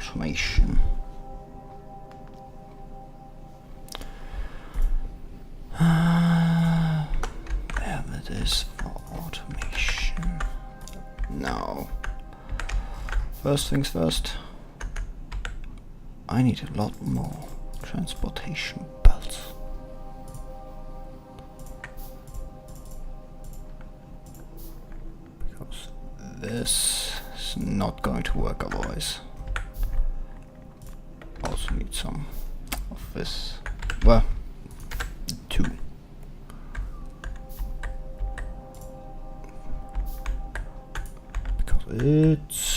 automation. There it is for automation. Now, first things first, I need a lot more transportation belts. Because this is not going to work otherwise. Also need some of this. Well, 2. Because it's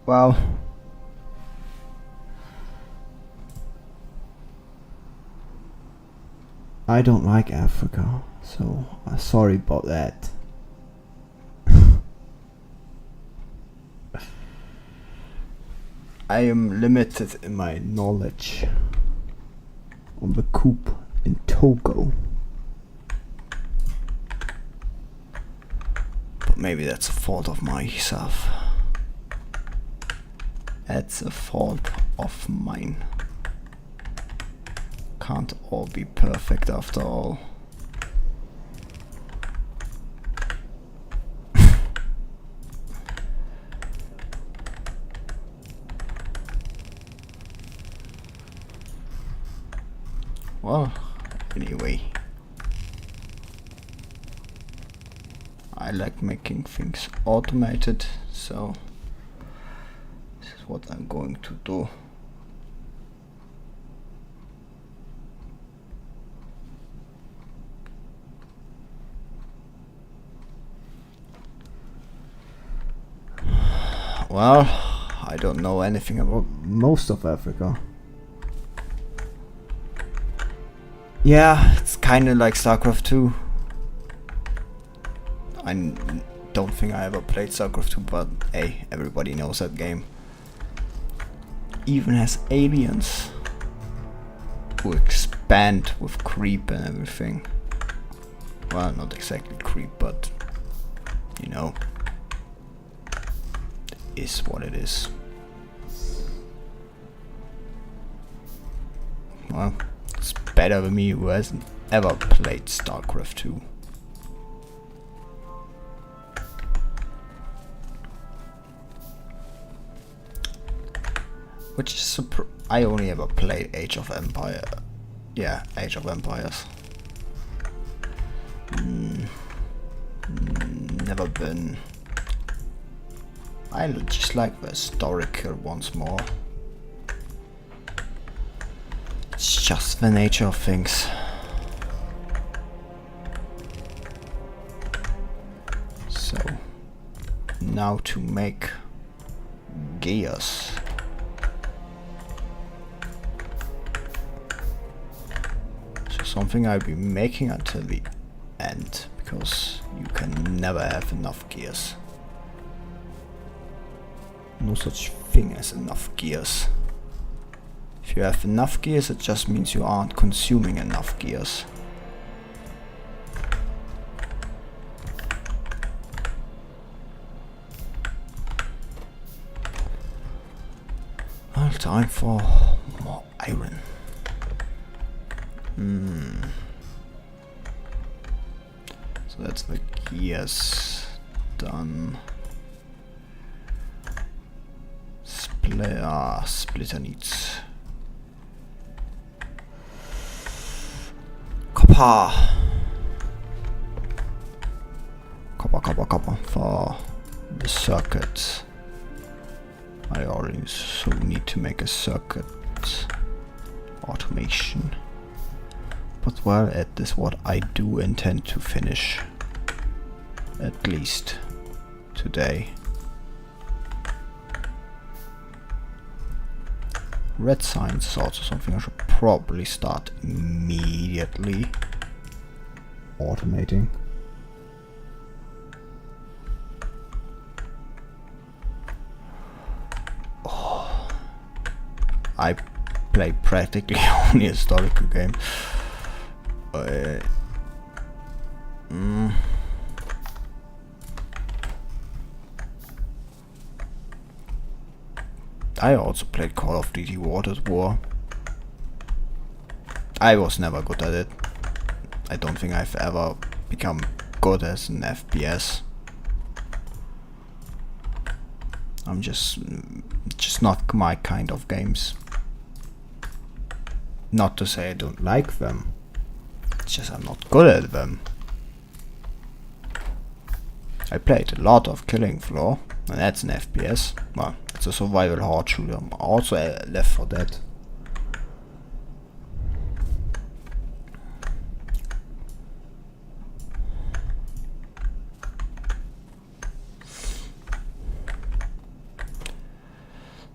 Wow. I don't like Africa, so sorry about that. I am limited in my knowledge on the coup in Togo. But maybe that's a fault of myself. That's a fault of mine. Can't all be perfect after all. Well, anyway. I like making things automated, so this is what I'm going to do. Well, I don't know anything about most of Africa. Yeah, it's kinda like StarCraft 2. I don't think I ever played StarCraft 2, but hey, everybody knows that game. Even has aliens who expand with creep and everything. Well, not exactly creep, but you know, it is what it is. Well, it's better than me who hasn't ever played StarCraft 2. Which is I only ever played Age of Empire. Yeah, Age of Empires. Never been. I just like the historical once more. It's just the nature of things. So, now to make gears. So something I'll be making until the end, because you can never have enough gears. No such thing as enough gears. If you have enough gears, it just means you aren't consuming enough gears. Well, time for more iron. So that's the gears done. Splitter needs copper. Copper for the circuit. I already so need to make a circuit automation. But well, it is what I do intend to finish, at least today. Red signs is also something I should probably start immediately automating. Oh. I play practically only historical games. I also played Call of Duty World at War. I was never good at it. I don't think I've ever become good as an FPS. I'm just not my kind of games. Not to say I don't like them. It's just I'm not good at them. I played a lot of Killing Floor, and that's an FPS. Well, it's a survival horde shooter. Also Left 4 Dead.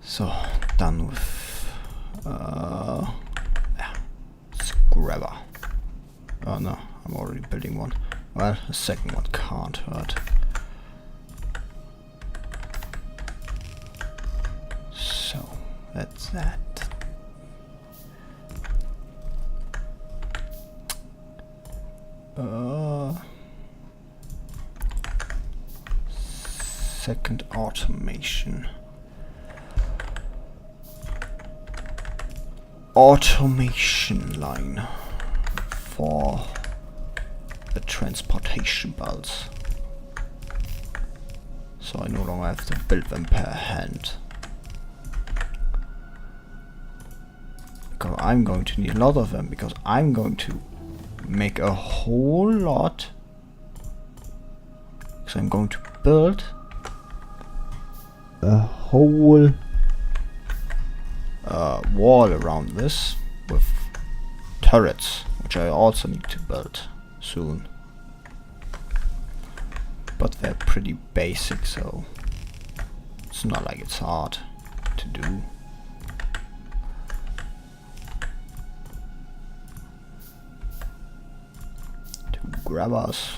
So, done with Scrabber. Oh no, I'm already building one. Well, a second one can't hurt. So, that's that. Second automation. Automation line for the transportation belts. So I no longer have to build them per hand. Because I'm going to need a lot of them, because I'm going to make a whole lot. So I'm going to build a whole wall around this with turrets, which I also need to build soon. But they're pretty basic, so it's not like it's hard to do. Two grabbers.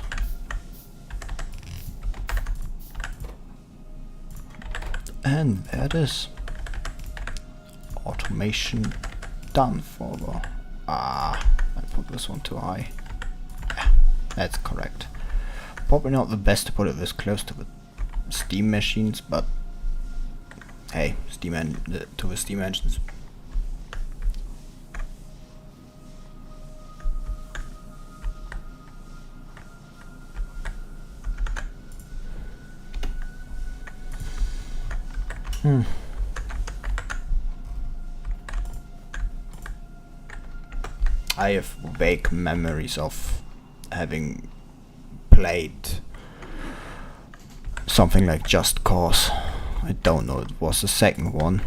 And there it is. Automation done for the... I put this one too high. Yeah, that's correct. Probably not the best to put it this close to the steam machines, but hey, to the steam engines. I have vague memories of having played something like Just Cause. I don't know, it was the second one.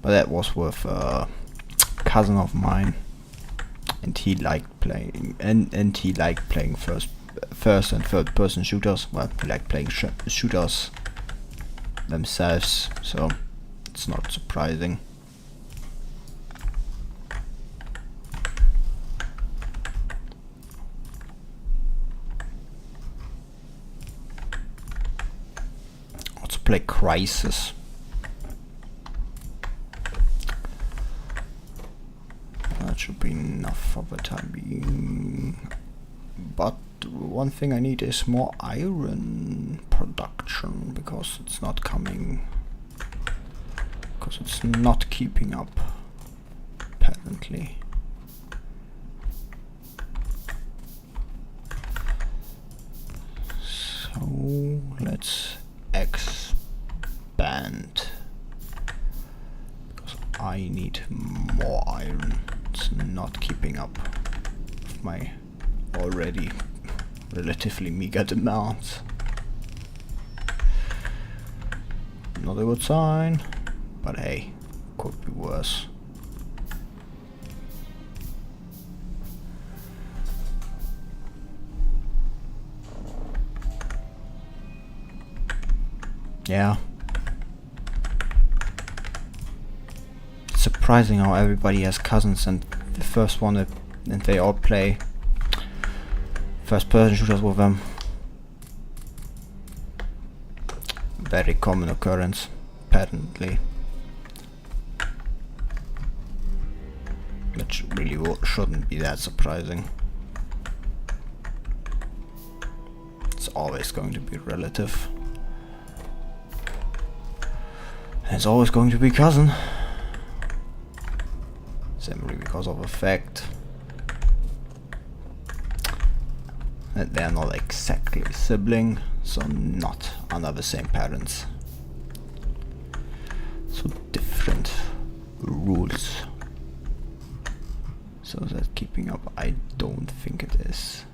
But that was with a cousin of mine. And he liked playing and he liked playing first and third person shooters. Well, he liked playing shooters themselves, so it's not surprising. Also play Crisis. That should be enough for the time being. But one thing I need is more iron production, because it's not coming. Because it's not keeping up, apparently. So let's expand. Because I need more iron. It's not keeping up with my already relatively meager demands. Not a good sign, but hey, could be worse. Yeah. It's surprising how everybody has cousins and the first one and they all play first person shooters with them. Very common occurrence, apparently. which really shouldn't be that surprising. It's always going to be relative. And it's always going to be cousin. Simply because of the fact that they're not exactly sibling, so not under the same parents. So different rules. So that keeping up, I don't think it is.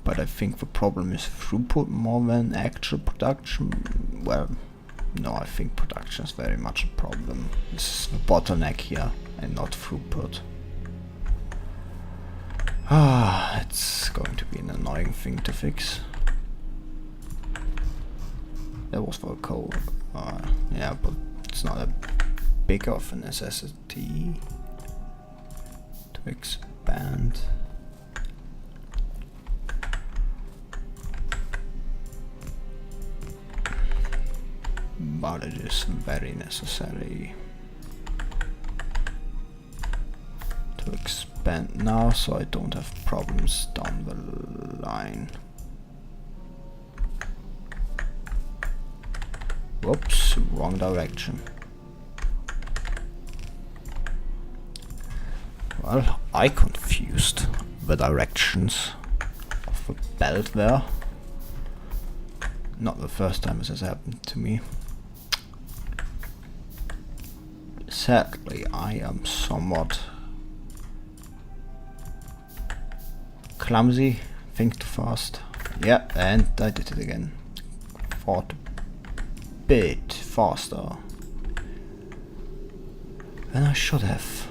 But I think the problem is throughput more than actual production. Well, no, I think production is very much a problem. This is the bottleneck here and not throughput. It's going to be an annoying thing to fix. That was for a code. Yeah, but it's not a big of a necessity to expand. But it is very necessary to expand now, so I don't have problems down the line. Whoops, wrong direction. Well, I confused the directions of the belt there. Not the first time this has happened to me. Sadly, I am somewhat clumsy, think too fast. Yeah, and I did it again. Thought a bit faster than I should have.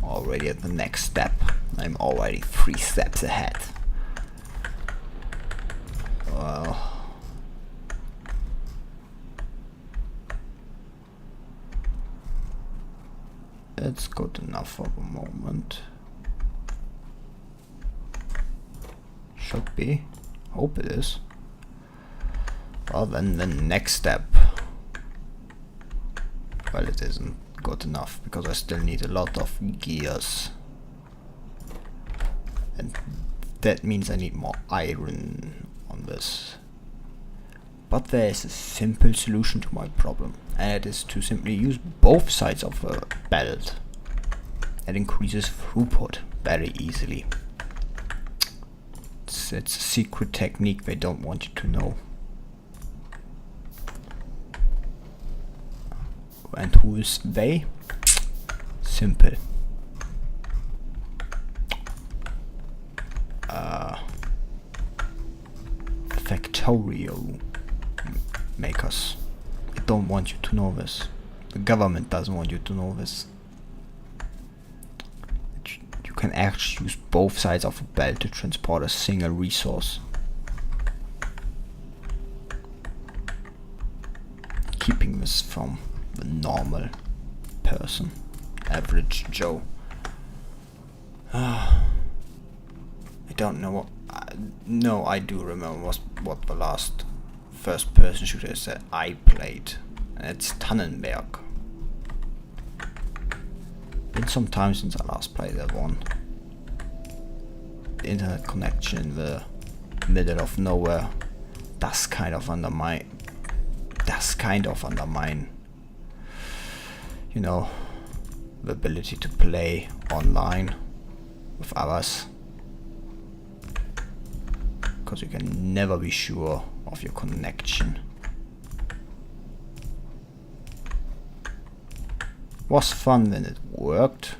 Already at the next step. I'm already 3 steps ahead. Well, it's good enough for the moment. Should be. Hope it is. Well, then the next step. Well, it isn't good enough because I still need a lot of gears. And that means I need more iron on this. But there is a simple solution to my problem, and it is to simply use both sides of a belt. That increases throughput very easily. It's a secret technique they don't want you to know. And who is they? Simple. Factorio makers. I don't want you to know this. The government doesn't want you to know this. You can actually use both sides of a belt to transport a single resource. Keeping this from the normal person, average Joe. I don't know what. No, I do remember what the last first-person shooter is that I played, and it's Tannenberg. Been some time since I last played that one. The internet connection in the middle of nowhere does kind of undermine. You know, the ability to play online with others, because you can never be sure of your connection. Was fun when it worked,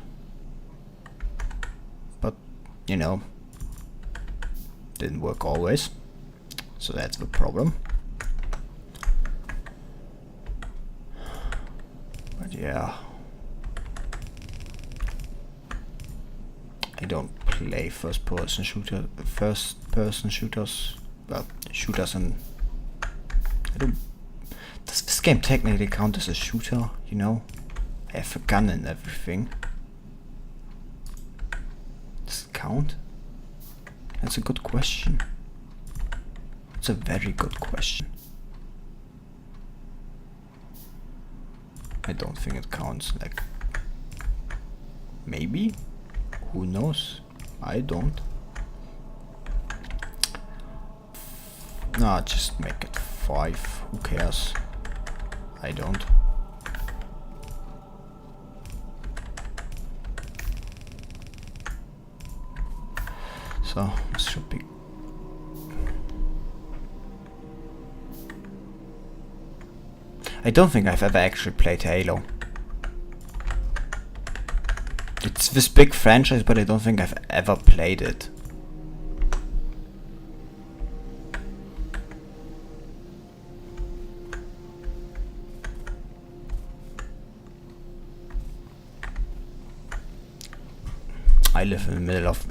but you know, didn't work always, so that's the problem. But yeah, I don't play first-person shooters. Well, shooters, and I don't. Does this game technically count as a shooter? You know, I have a gun and everything. Does it count? That's a good question. It's a very good question. I don't think it counts. Like, maybe? Who knows? I don't. Nah, just make it 5. Who cares? I don't. So, this should be... I don't think I've ever actually played Halo. It's this big franchise, but I don't think I've ever played it. I live in the middle of...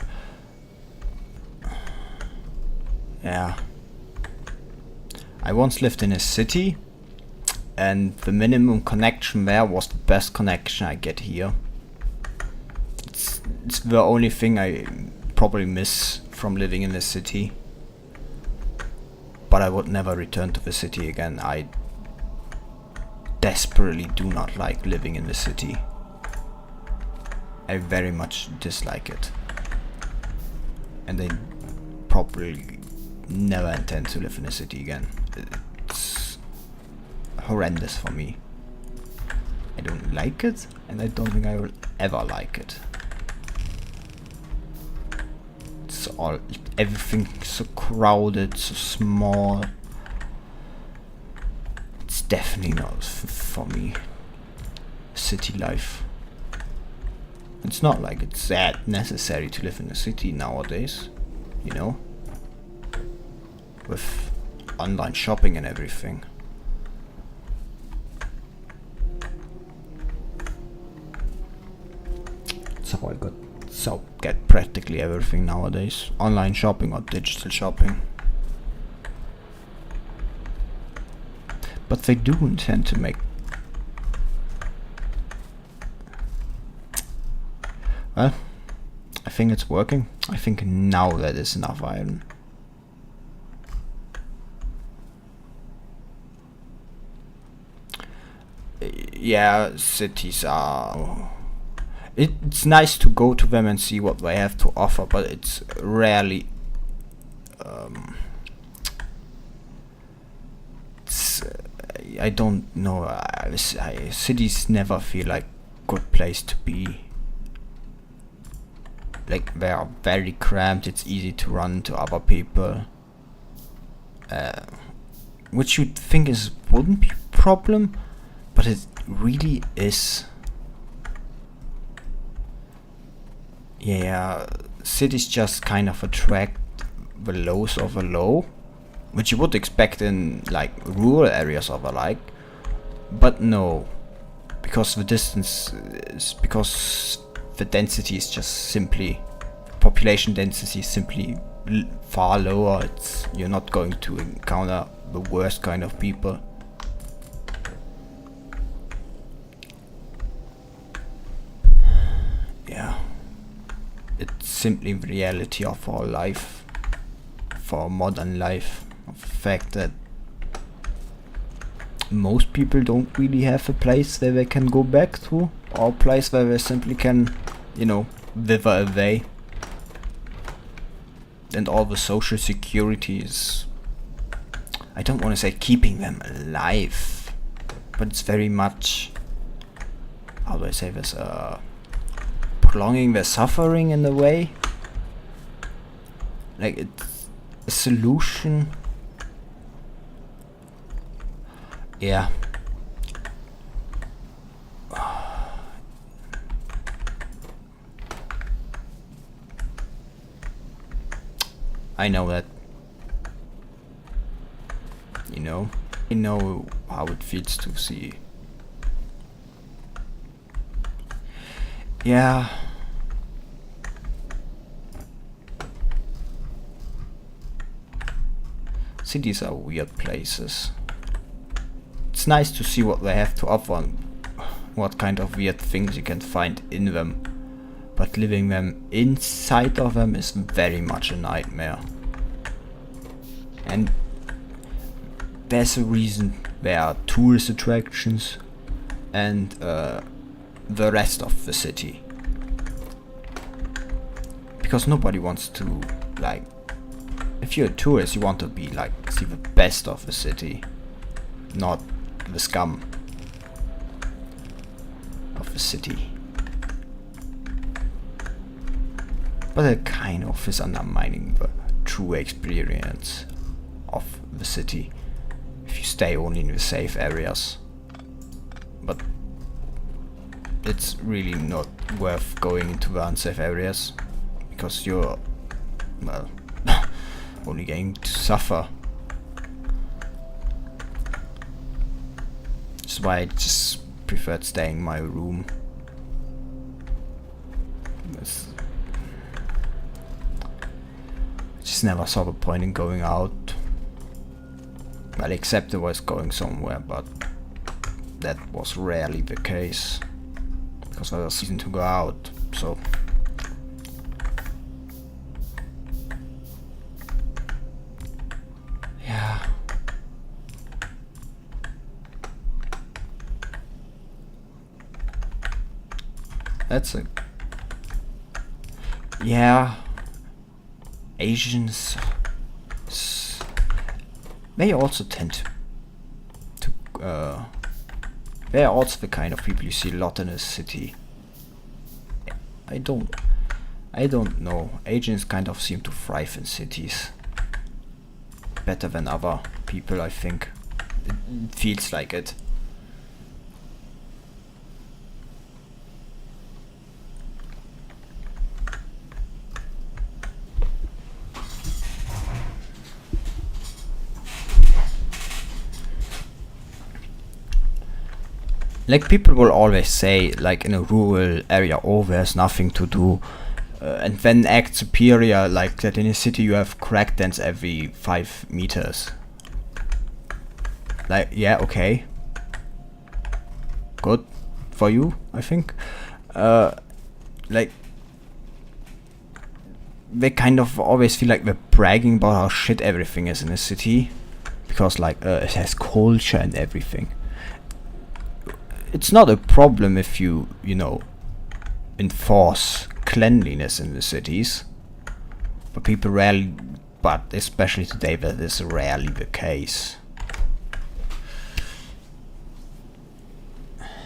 Yeah. I once lived in a city, and the minimum connection there was the best connection I get here. It's the only thing I probably miss from living in the city. But I would never return to the city again. I desperately do not like living in the city. I very much dislike it. And I probably never intend to live in a city again. It's horrendous for me. I don't like it, and I don't think I will ever like it. It's all, everything's so crowded, so small. It's definitely not for me. City life. It's not like it's that necessary to live in a city nowadays, you know, with online shopping and everything. So get practically everything nowadays, online shopping or digital shopping. But they do intend to make... Well, I think it's working. I think now that is enough iron. Yeah, cities are... It's nice to go to them and see what they have to offer, but it's rarely... I don't know. Cities never feel like good place to be. Like, they are very cramped, it's easy to run into other people. Which you'd think wouldn't be a problem, but it really is. Yeah, cities just kind of attract the lows of the low, which you would expect in like rural areas of a like, but no, because the distance is, because the density is just simply, population density is simply far lower. You're not going to encounter the worst kind of people. Yeah, it's simply the reality of our life, for modern life, of the fact that most people don't really have a place where they can go back to, or a place where they simply can, you know, wither away. And all the social security is, I don't want to say keeping them alive, but it's very much, how do I say this, prolonging their suffering in a way. Like, it's a solution. Yeah. I know that. You know? I know how it feels to see. Yeah. Cities are weird places. It's nice to see what they have to offer and what kind of weird things you can find in them. But living them inside of them is very much a nightmare. And there's a reason there are tourist attractions. and the rest of the city. Because nobody wants to, like, if you're a tourist, you want to be like see the best of the city, not the scum of the city. But it kind of is undermining the true experience of the city if you stay only in the safe areas. But it's really not worth going into the unsafe areas, because you're, well, only going to suffer. That's why I just preferred staying in my room. Just never saw the point in going out. Well, except I was going somewhere, but that was rarely the case, because there was reason to go out, so. Yeah. That's a... Yeah. Asians, they also tend to they are also the kind of people you see a lot in a city. I don't know. Asians kind of seem to thrive in cities better than other people, I think. It feels like it. Like, people will always say, like, in a rural area, oh, there's nothing to do, and then act superior, like that in a city you have crack dents every 5 meters. Like, yeah, okay. Good for you, I think. Like, they kind of always feel like they're bragging about how shit everything is in a city, because, like, it has culture and everything. It's not a problem if you know, enforce cleanliness in the cities, but people rarely, but especially today, that is rarely the case.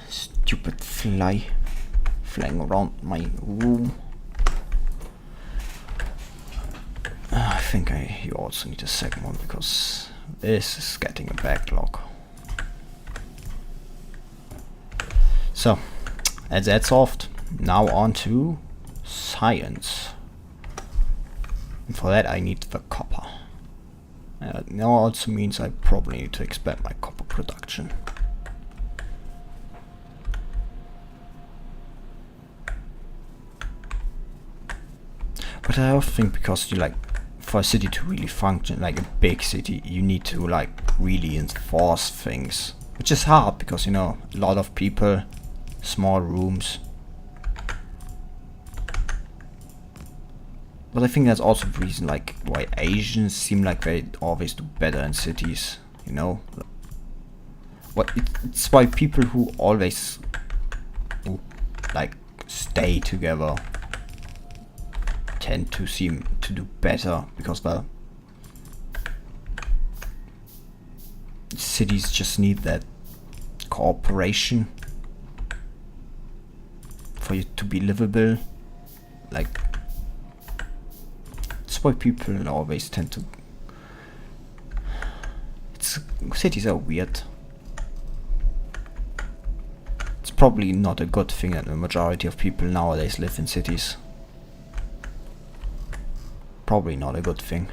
Stupid fly flying around my room. I think you also need a second one, because this is getting a backlog. So, as that's solved, now on to science. And for that I need the copper. Now also means I probably need to expand my copper production. But I also think, because you, like, for a city to really function, like a big city, you need to, like, really enforce things. Which is hard, because, you know, a lot of people, small rooms. But I think that's also the reason, like, why Asians seem like they always do better in cities, you know? It's why people who always, like, stay together tend to seem to do better, because, well, cities just need that cooperation for you to be livable. Like, that's why people always tend to... cities are weird. It's probably not a good thing that the majority of people nowadays live in cities. Probably not a good thing.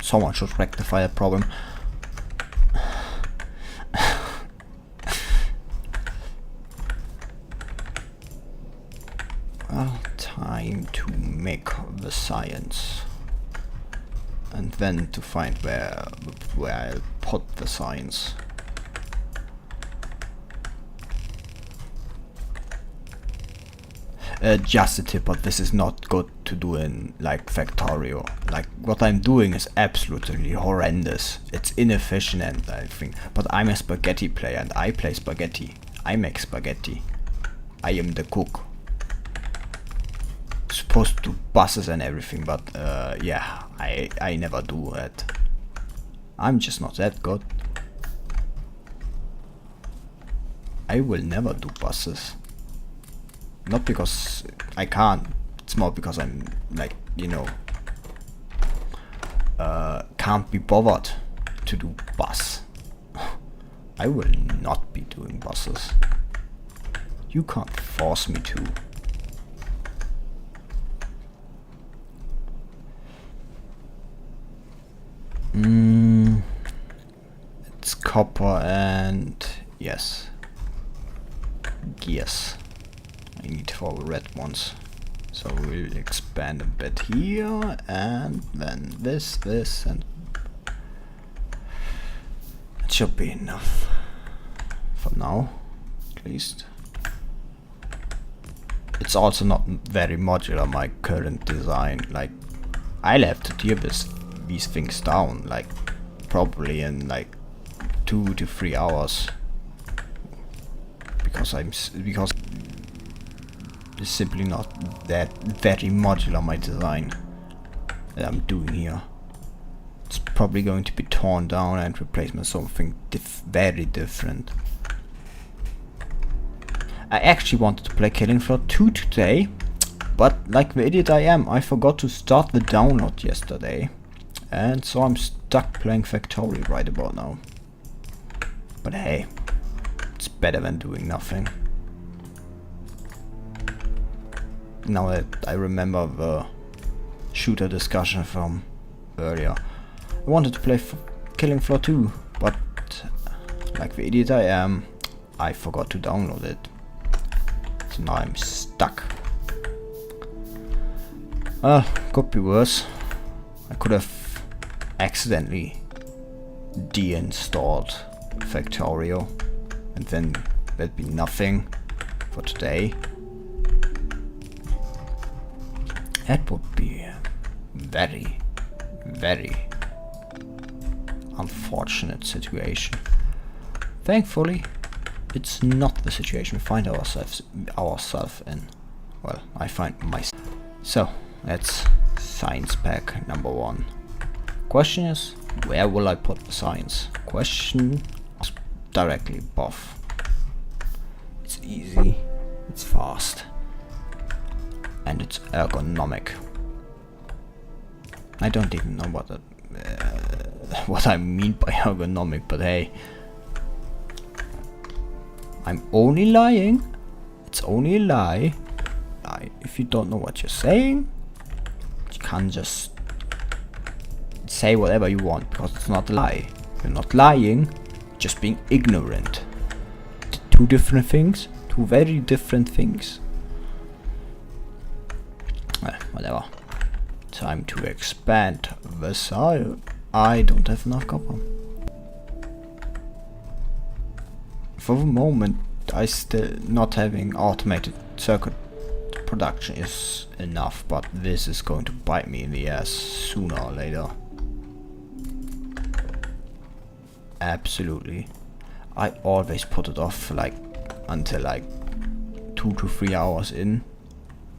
Someone should rectify that problem. Well, time to make the science, and then to find where I'll put the science. just a tip, but this is not good to do in like Factorio. Like what I'm doing is absolutely horrendous. It's inefficient and everything. But I'm a spaghetti player and I play spaghetti. I make spaghetti. I am the cook. Supposed to do buses and everything, but yeah, I never do that. I'm just not that good. I will never do buses. Not because I can't, it's more because I'm like, you know, can't be bothered to do bus. I will not be doing buses. You can't force me to. It's copper and yes, gears. I need 4 red ones, so we'll expand a bit here, and then this, and it should be enough for now, at least. It's also not very modular, my current design. Like, I'll have to tear these things down, like probably in like 2 to 3 hours, because it's simply not that very modular, my design that I'm doing here. It's probably going to be torn down and replaced with something very different. I actually wanted to play Killing Floor 2 today, but like the idiot I am, I forgot to start the download yesterday, and so I'm stuck playing Factorio right about now. But hey, it's better than doing nothing. Now that I remember the shooter discussion from earlier, I wanted to play Killing Floor 2, but like the idiot I am, I forgot to download it. So now I'm stuck. Could be worse. I could have accidentally deinstalled Factorio, and then there'd be nothing for today. That would be a very, very unfortunate situation. Thankfully, it's not the situation we find ourselves in. Well, I find myself. So, that's science pack number 1. Question is, where will I put the science? Question is directly above. It's easy, it's fast, and it's ergonomic. I don't even know what I mean by ergonomic, but hey, I'm only lying. It's only a lie. If you don't know what you're saying, you can't just say whatever you want, because it's not a lie. You're not lying, just being ignorant. Two different things, two very different things. Whatever. Time to expand the size. I don't have enough copper. For the moment, I still not having automated circuit production is enough, but this is going to bite me in the ass sooner or later. Absolutely. I always put it off like until like 2 to 3 hours in.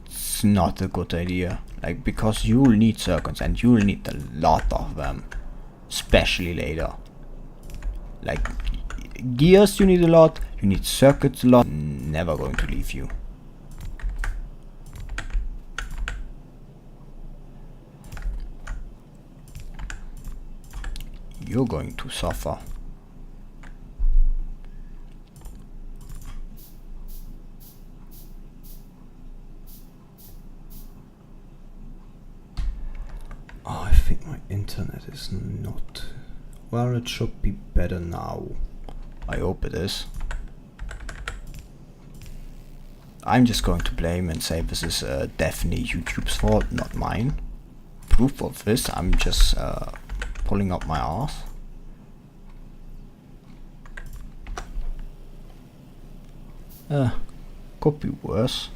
It's not a good idea, like, because you'll need circuits and you'll need a lot of them, especially later. Like gears you need a lot, you need circuits a lot. Never going to leave you. You're going to suffer. Oh, I think my internet is not... Well, it should be better now. I hope it is. I'm just going to blame and say this is definitely YouTube's fault, not mine. Proof of this, I'm just pulling up my arse. Could be worse.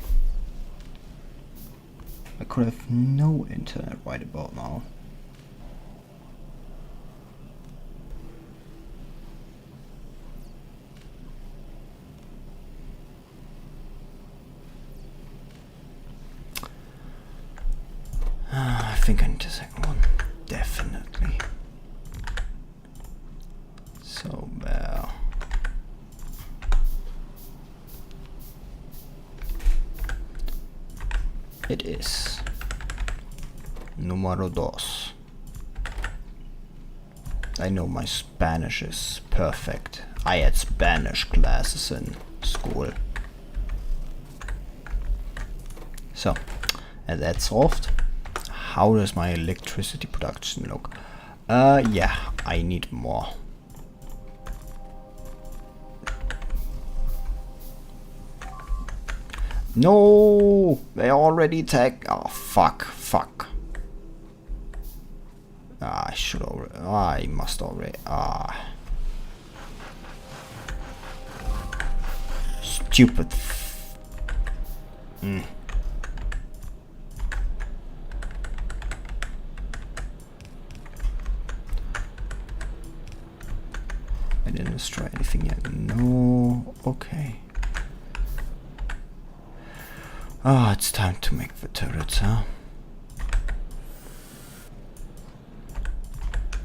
could have no internet right about now. I think I need a second one. Definitely. So there. It is. Número dos. I know my Spanish is perfect. I had Spanish classes in school. So, and that's solved. How does my electricity production look? Yeah, I need more. No, they already attack. Oh, fuck. I should already. I must already. Stupid. I didn't destroy anything yet. No. Okay. It's time to make the turrets, huh?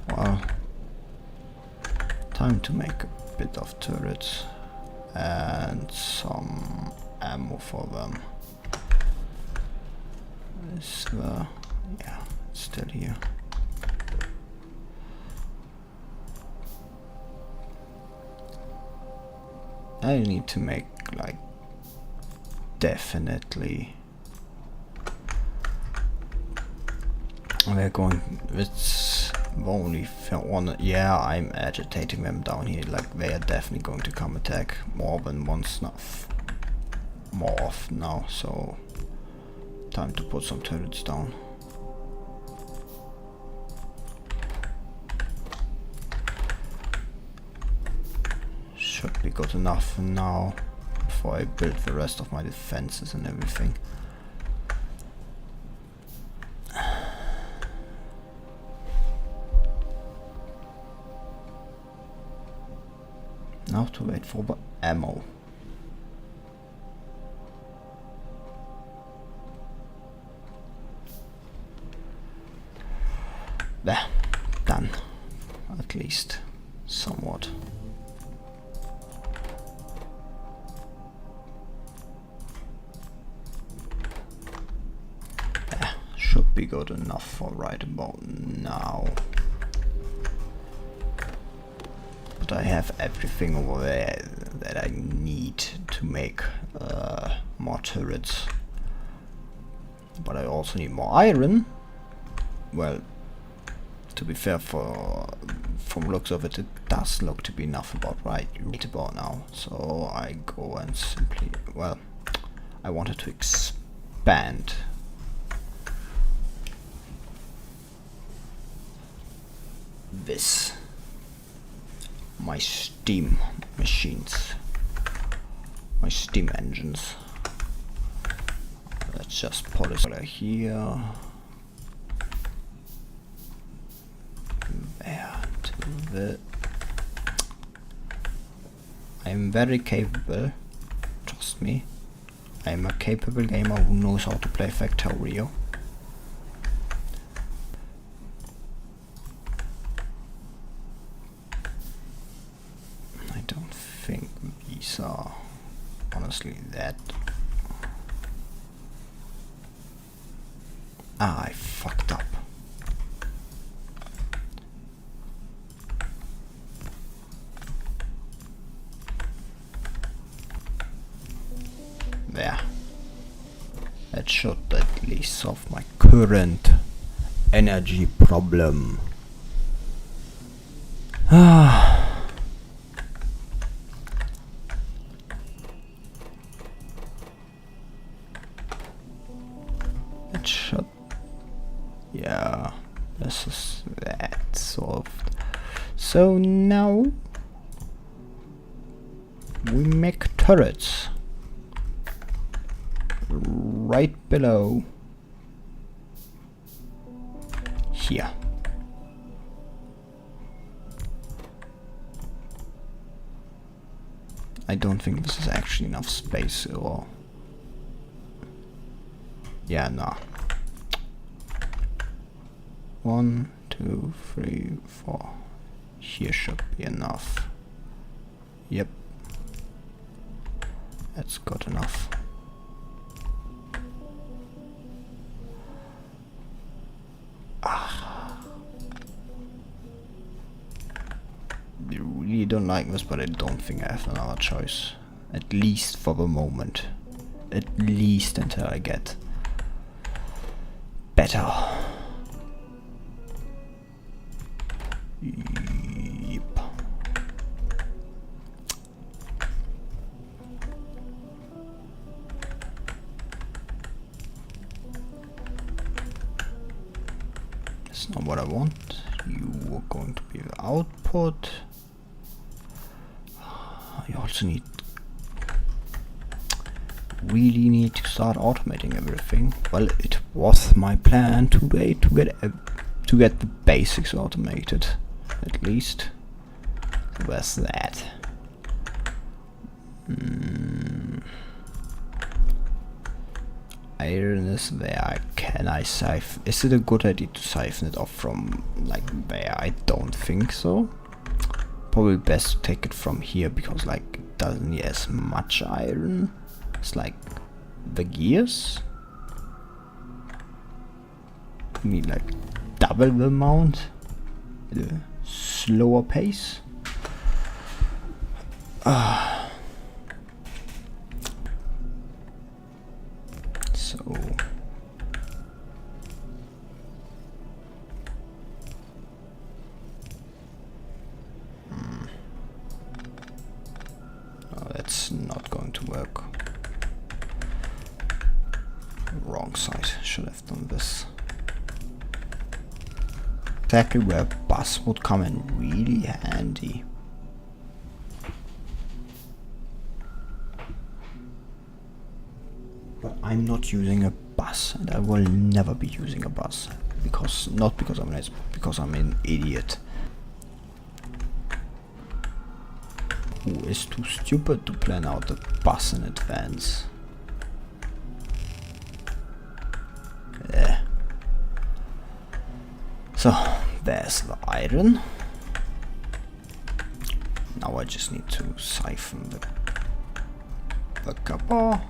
Well, time to make a bit of turrets and some ammo for them. Is yeah, it's still here. I need to make like definitely. We're going. It's only one. Yeah, I'm agitating them down here. Like they are definitely going to come attack more than once, not more often now. So time to put some turrets down. Should be good enough now before I build the rest of my defenses and everything. Now to wait for the ammo. There, done. At least somewhat. There, should be good enough for right about now. But I have everything over there that I need to make more turrets. But I also need more iron. Well, to be fair, from looks of it, it does look to be enough about right about now. So I go and simply, well, I wanted to expand this. My steam machines, my steam engines. Let's just put it here. There to the. I'm very capable. Trust me. I'm a capable gamer who knows how to play Factorio. Think these are honestly that. I fucked up. There. That should at least solve my current energy problem. Shut. Yeah, this is that solved. So now we make turrets right below here. I don't think this is actually enough space, or... Yeah, no. 1, 2, 3, 4. Here should be enough. Yep. That's good enough. I really don't like this, but I don't think I have another choice. At least for the moment. At least until I get better. Yep. That's not what I want. You are going to be the output. You also really need to start automating everything. Well, it was my plan today to get the basics automated, at least. Where's that? Iron is there. Can I siphon? Is it a good idea to siphon it off from like there? I don't think so. Probably best to take it from here, because like it doesn't need as much iron. It's like the gears. You need like double the amount at a slower pace. So that's not going to work. Wrong side. Should have done this. Exactly where a bus would come in really handy. But I'm not using a bus, and I will never be using a bus. Not because I'm nice, because I'm an idiot. Who is too stupid to plan out a bus in advance? So, there's the iron. Now I just need to siphon the copper.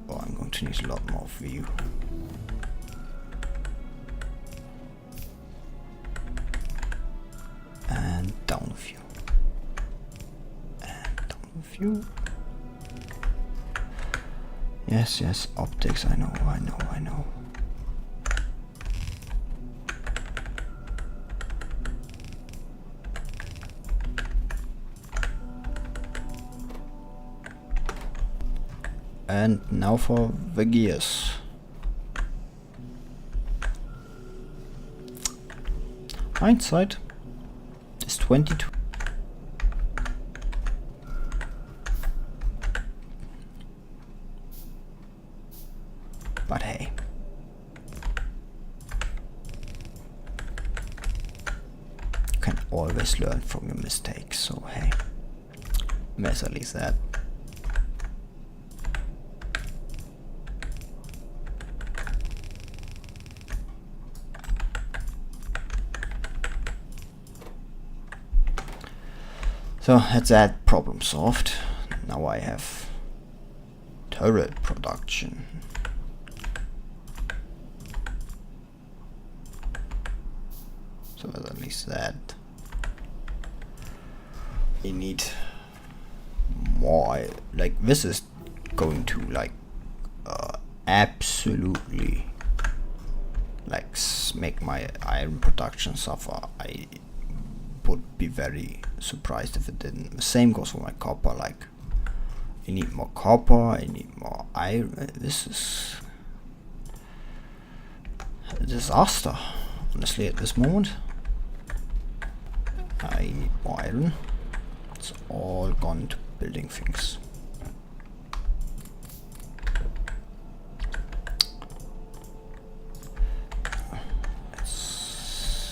Oh, I'm going to need a lot more for you. And down with you. And down with you. Yes, yes, optics, I know. And now for the gears. Hindsight is 22. But hey. You can always learn from your mistakes, so hey. There's at least that. So that's that problem solved. Now I have turret production. So there's at least that. We need more. Like this is going to like absolutely like make my iron production suffer. I would be very surprised if it didn't. The same goes for my copper. Like I need more copper, I need more iron. This is a disaster, honestly, at this moment. I need more iron. It's all gone to building things. Let's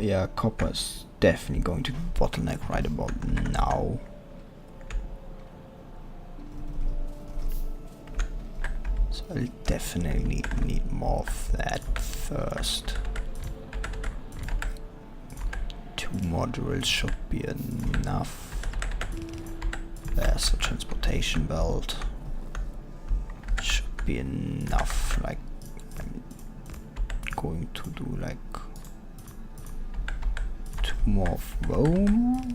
yeah, copper is definitely going to be bottleneck right about now. So I'll definitely need more of that first. 2 more drills should be enough. There's a transportation belt. Should be enough. Like, I'm going to do like 2 more of Rome.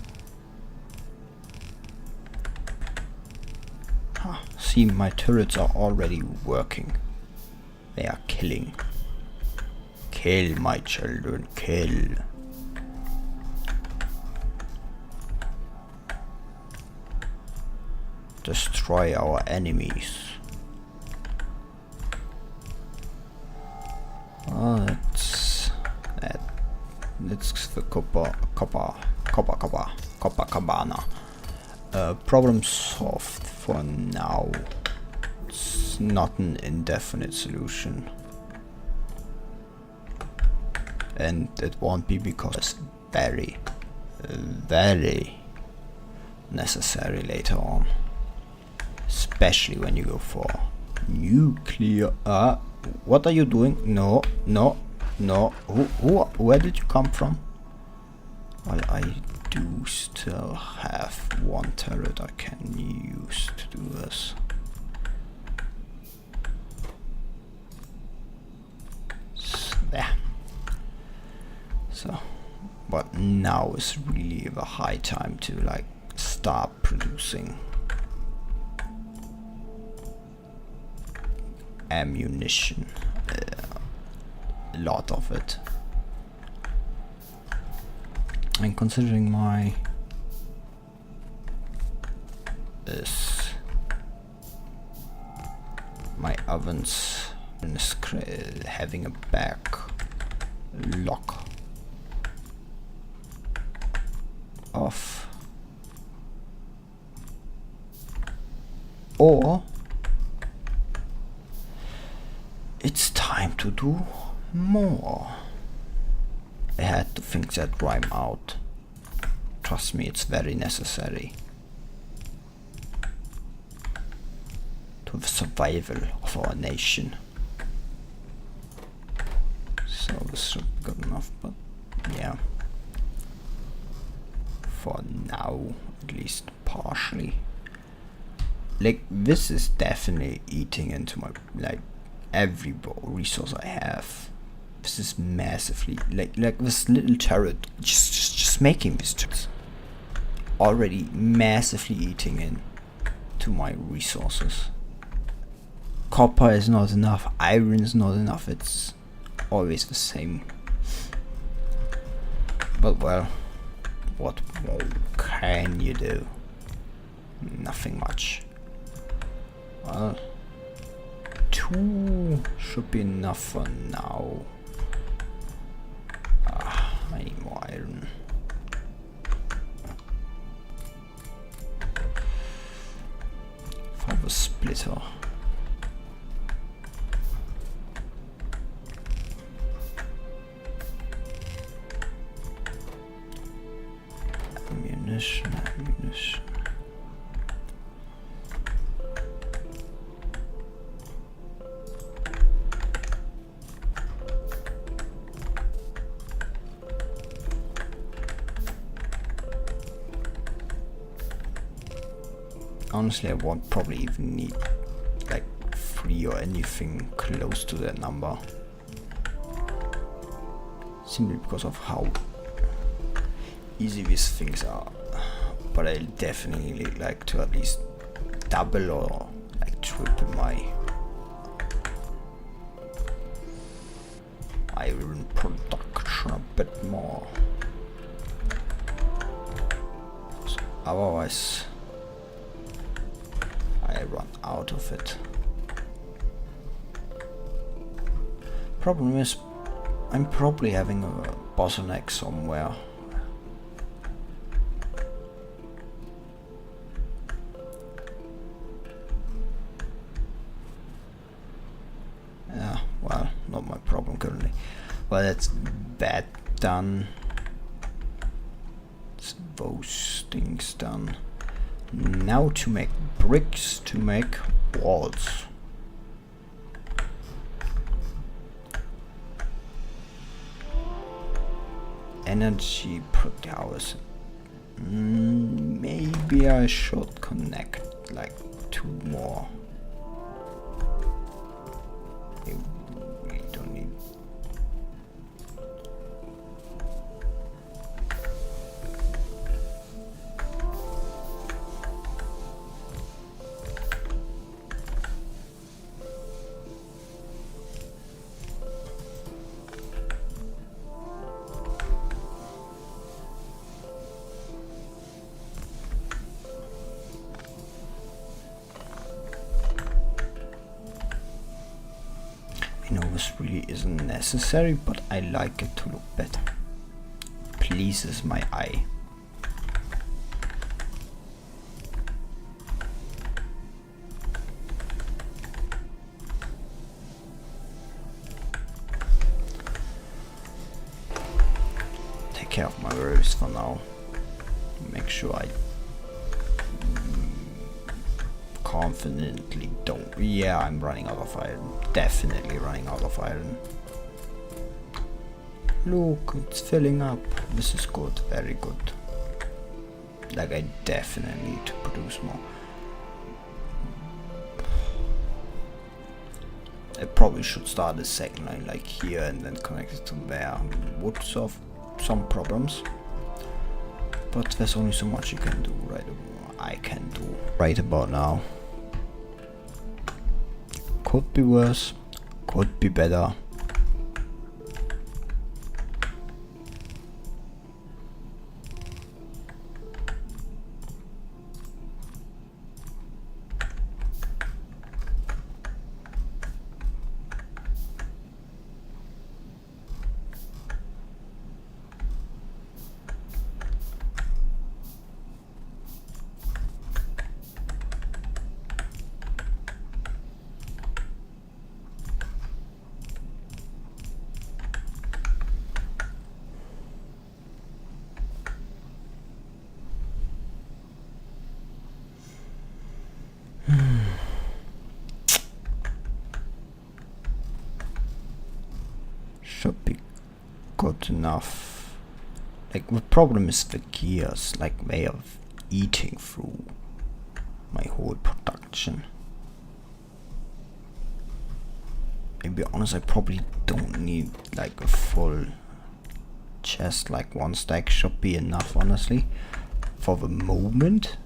Huh. See, my turrets are already working. They are killing. Kill, my children, kill. Destroy our enemies. Oh, that's the Copacabana. Problem solved for now. It's not an indefinite solution, and it won't be because it's very, very necessary later on. Especially when you go for nuclear. What are you doing? No, no, no. Where did you come from? Well, I do still have 1 turret I can use to do this. So, there. So, but now is really the high time to like start producing ammunition, a lot of it. And considering my ovens is having a back lock off, or it's time to do more. I had to think that rhyme out. Trust me, it's very necessary to the survival of our nation. So this should be good enough, but yeah. For now, at least partially. Like, this is definitely eating into my, like, every resource I have. This is massively like this little turret just making these turrets already massively eating in to my resources. Copper is not enough, iron is not enough, it's always the same. But well, what more can you do? Nothing much. Well, 2 should be enough for now. I need more iron. For the splitter. Ammunition. Honestly, I won't probably even need like 3 or anything close to that number. Simply because of how easy these things are. But I definitely like to at least double or like triple my iron production a bit more. So otherwise I run out of it. Problem is, I'm probably having a bottleneck somewhere. Yeah, well, not my problem currently. Well, that's that done. those things done. Now to make bricks to make walls. Energy production. Maybe I should connect like 2 more. We don't need. I know this really isn't necessary, but I like it to look better. Pleases my eye. Take care of my worries for now. Make sure I confidently don't. Yeah, I'm running out of iron. Definitely running out of iron. Look, it's filling up. This is good, very good. Like, I definitely need to produce more. I probably should start a second line like here and then connect it to there. Would solve some problems. But there's only so much you can do right about now. Could be worse, could be better. Should be good enough. Like, the problem is the gears, like, way of eating through my whole production. To be honest, I probably don't need like a full chest. Like, 1 stack should be enough, honestly, for the moment.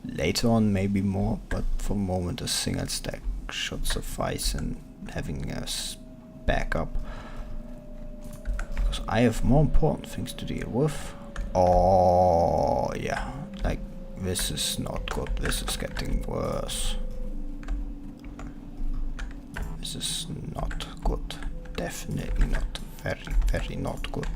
Later on maybe more, but for the moment a single stack should suffice, and having a backup, because I have more important things to deal with. Oh yeah, like, this is not good. This is getting worse. This is not good. Definitely not. Very, very not good.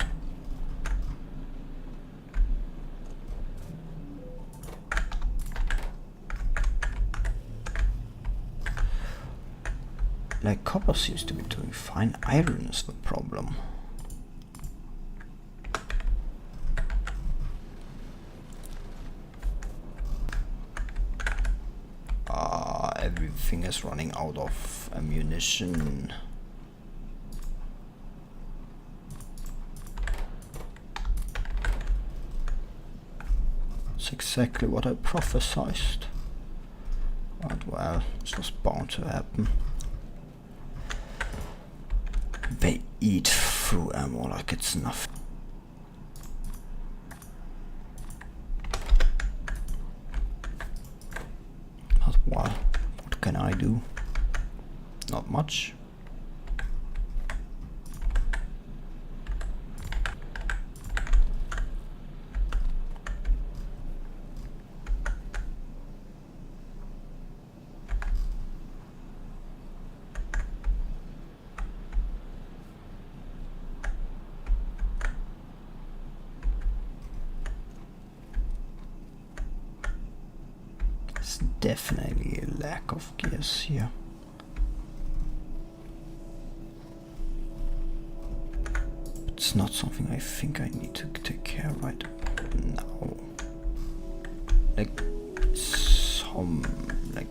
Like, copper seems to be doing fine. Iron is the problem. Everything is running out of ammunition. It's exactly what I prophesized. But well, it's just bound to happen. They eat through ammo like it's nothing. But well, what can I do? Not much. Definitely a lack of gears here. But it's not something I think I need to take care of right now. like some like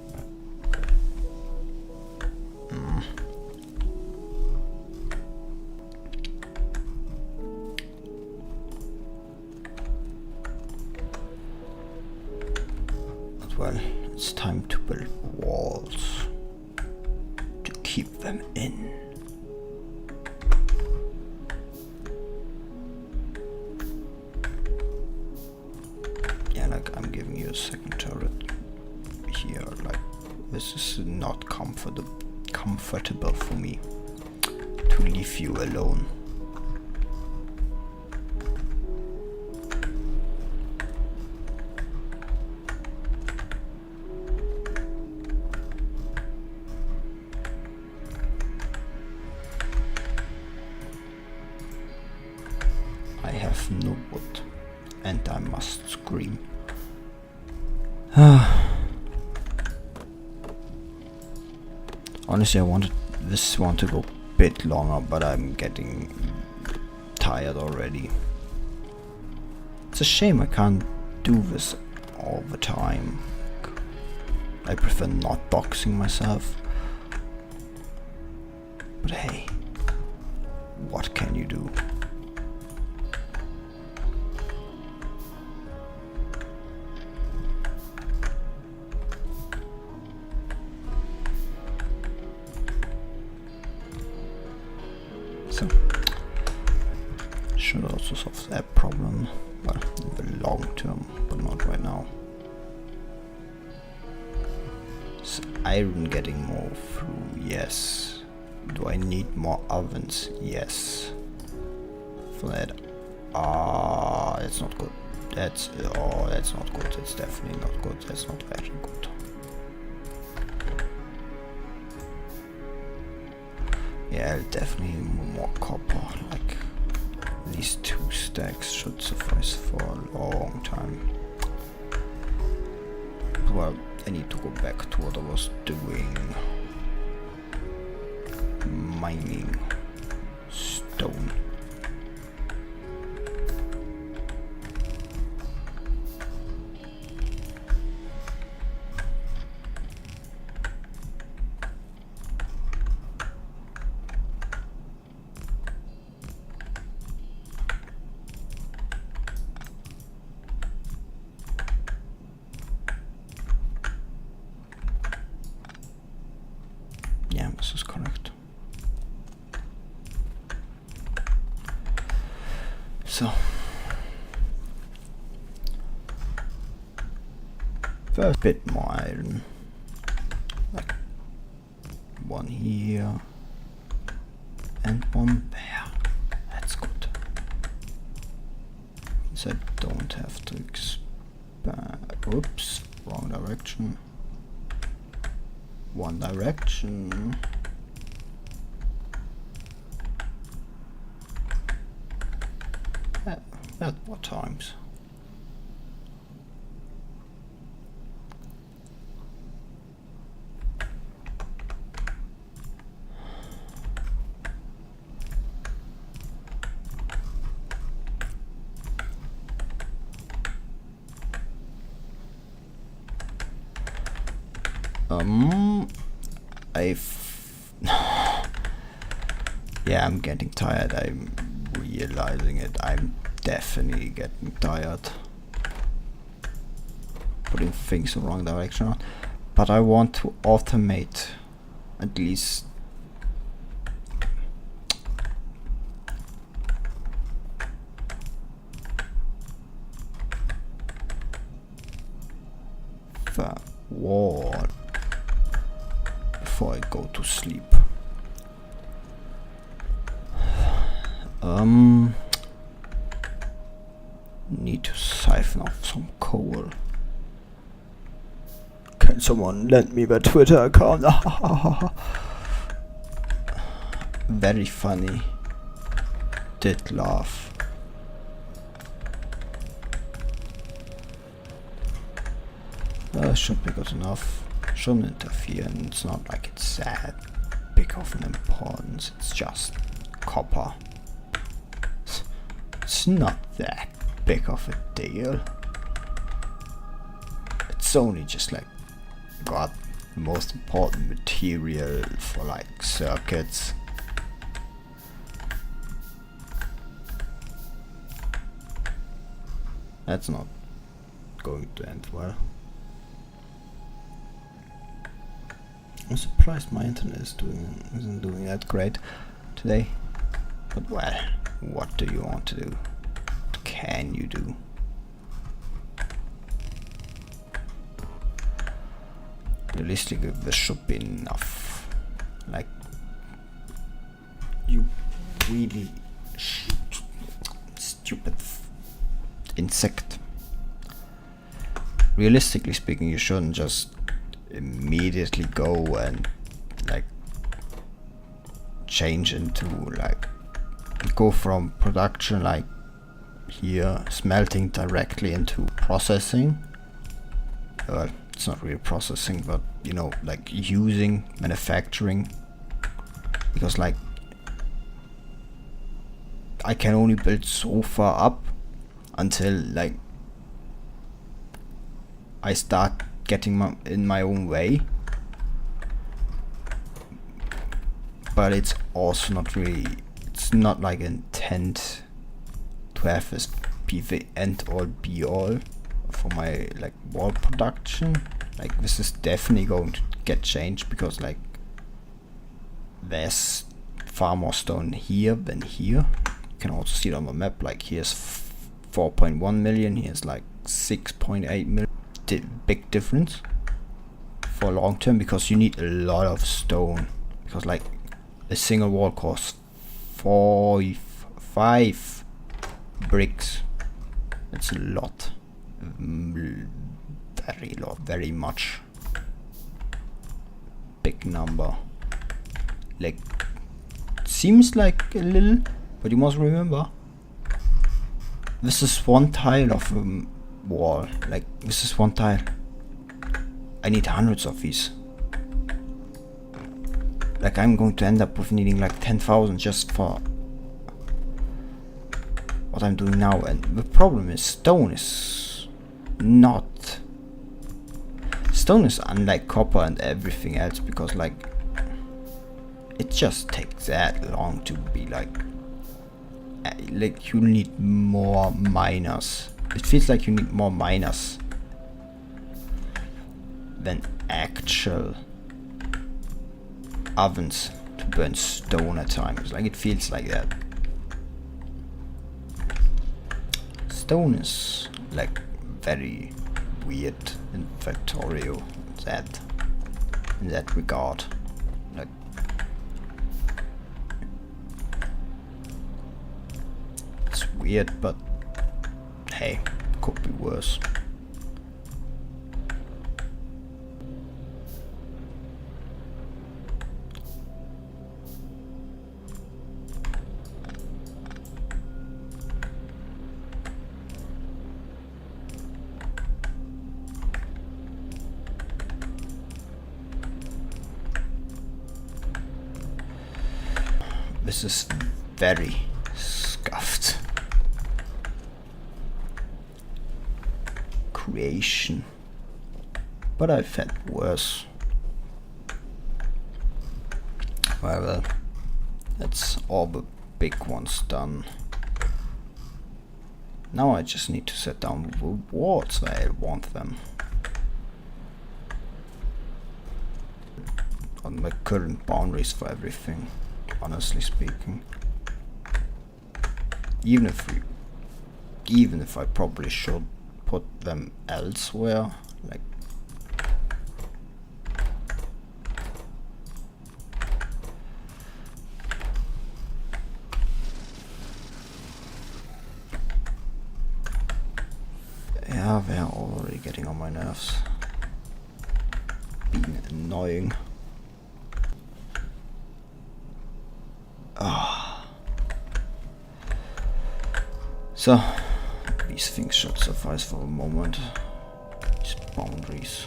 but well, it's time to build walls to keep them in. Yeah, like I'm giving you a second turret here, like this is not comfortable for me to leave you alone. I have no wood and I must scream. Honestly, I wanted this one to go a bit longer, but I'm getting tired already. It's a shame I can't do this all the time. I prefer not boxing myself. But hey, what can you do? So, should also solve that problem, well, in the long term, but not right now. Is iron getting more through? Yes. Do I need more ovens? Yes. For that, that's not good. That's not good. That's definitely not good. That's not very good. Yeah, definitely more copper, like at least 2 stacks should suffice for a long time. Well, I need to go back to what I was doing. Mining stone. Yeah, this is correct. So, first bit more iron, like 1 here and 1 there. That's good. Means I don't have to expand. Oops, wrong direction. 1 direction. At what times? Yeah, I'm getting tired. I'm realizing it. I'm definitely getting tired. Putting things in the wrong direction. But I want to automate at least the wall before I go to sleep. Need to siphon off some coal. Can someone lend me the Twitter account? Very funny. Did laugh. Should be good enough. Shouldn't interfere, and it's not like it's that big of an importance. It's just copper. It's not that big of a deal. it's only just like got the most important material for like circuits. That's not going to end well. I'm surprised my internet isn't doing that great today. But well, what do you want to do? What can you do? Realistically, this should be enough. Like, you really stupid insect. Realistically speaking, you shouldn't just immediately go and like change into like go from production like here smelting directly into processing. Well, it's not really processing, but you know, like using manufacturing, because like I can only build so far up until like I start getting in my own way. But it's also not really, it's not like intent to have this be the end all be all for my like wall production. Like this is definitely going to get changed, because like there's far more stone here than here. You can also see it on the map, like here's 4.1 million, here's like 6.8 million. Big difference for long term, because you need a lot of stone, because like a single wall costs 5 bricks. That's a lot, very much big number. Like seems like a little, but you must remember this is one tile of wall. Like this is one tile. I need hundreds of these. Like I'm going to end up with needing like 10,000 just for what I'm doing now. And the problem is stone is unlike copper and everything else, because like it just takes that long to be like you need more miners. It feels like you need more miners than actual ovens to burn stone at times. Like it feels like that. Stone is like very weird in Factorio in that regard. Like it's weird, but hey, could be worse. This is very scuffed creation, but I've had worse. Well, that's all the big ones done. Now I just need to set down the walls where I want them. On my current boundaries for everything, honestly speaking. Even if I probably should put them elsewhere, like yeah, they're already getting on my nerves, being annoying. So these things should suffice for a moment. These boundaries.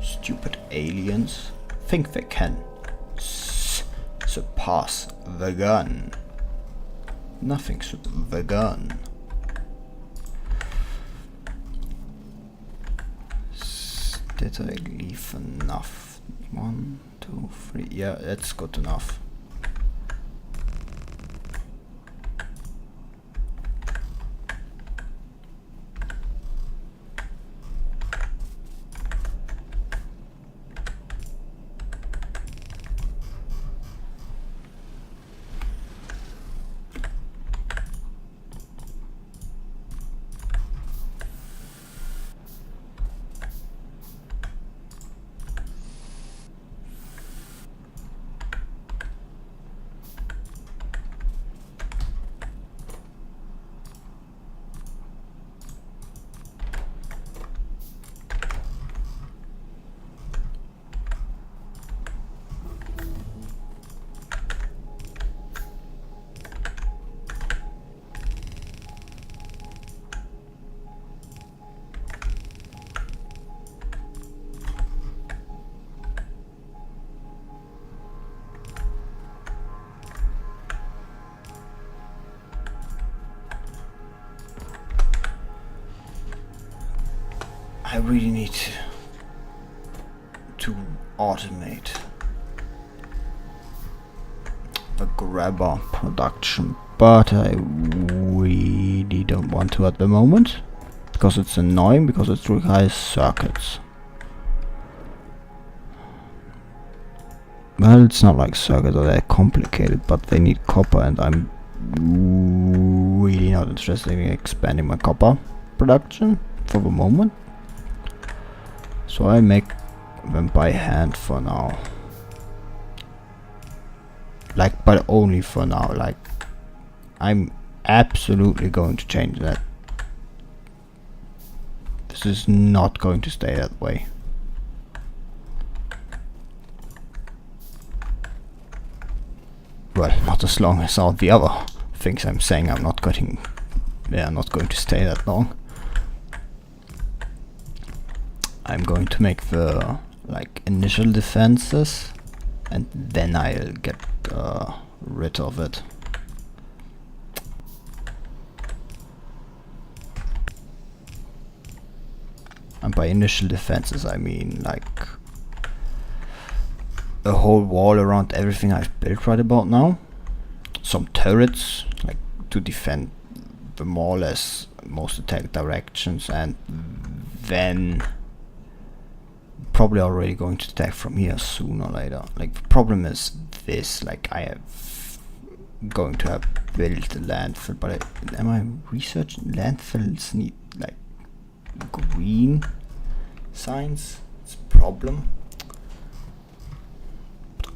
Stupid aliens think they can surpass the gun. Nothing should the gun. Did I leave enough? 1, 2, 3. Yeah, that's good enough. I really need to automate the grabber production, but I really don't want to at the moment because it's annoying, because it requires circuits. Well, it's not like circuits are that complicated, but they need copper, and I'm really not interested in expanding my copper production for the moment. So I make them by hand for now. Like, but only for now. Like, I'm absolutely going to change that. This is not going to stay that way. Well, not as long as all the other things I'm saying. I'm not going. They're not going to stay that long. I'm going to make the like initial defenses, and then I'll get rid of it. And by initial defenses I mean like a whole wall around everything I've built right about now. Some turrets, like to defend the more or less most attack directions, and then probably already going to attack from here sooner or later. Like, the problem is this, like, I have going to have built a landfill, but am I researching landfills need like green signs? It's a problem.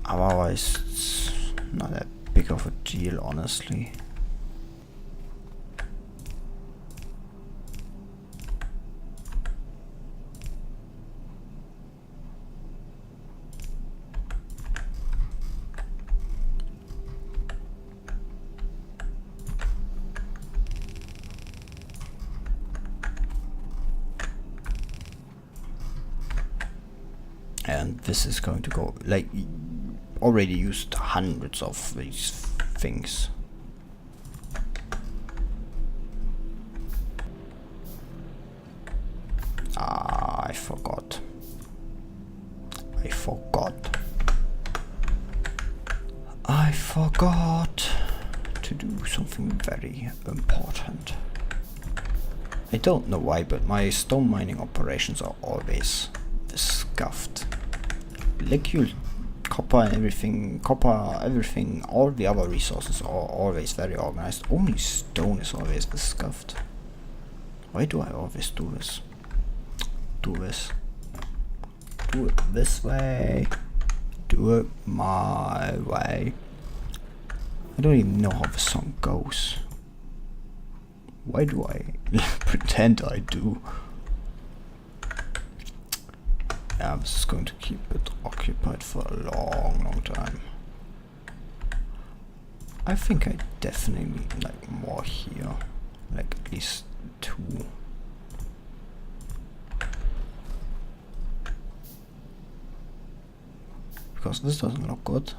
Otherwise it's not that big of a deal, honestly. And this is going to go, like, already used hundreds of these things. Ah, I forgot. I forgot to do something very important. I don't know why, but my stone mining operations are always scuffed. Liquid, copper, everything, all the other resources are always very organized. Only stone is always scuffed. Why do I always do this? Do it this way. Do it my way. I don't even know how the song goes. Why do I pretend I do? Yeah, this is going to keep it occupied for a long time. I think I definitely need like more here, like at least 2. Because this doesn't look good.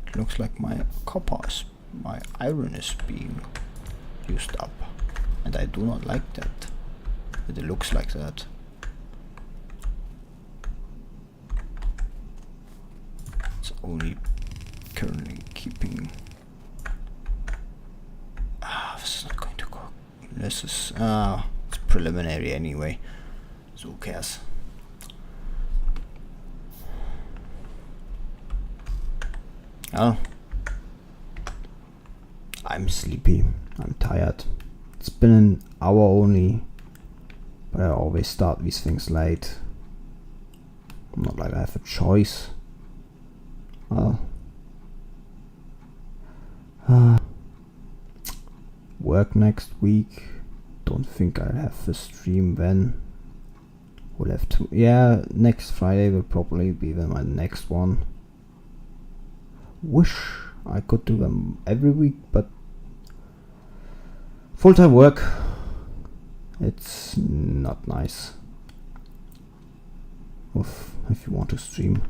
It looks like my iron is being used up, and I do not like that. It looks like that. only currently keeping. This is not going to go. This is it's preliminary anyway, so who cares? Oh, I'm sleepy. I'm tired. It's been an hour only, but I always start these things late. Not like I have a choice. Work next week. Don't think I'll have a stream then. We'll have to. Yeah, next Friday will probably be then my next one. Wish I could do them every week, but full-time work, it's not nice. If you want to stream.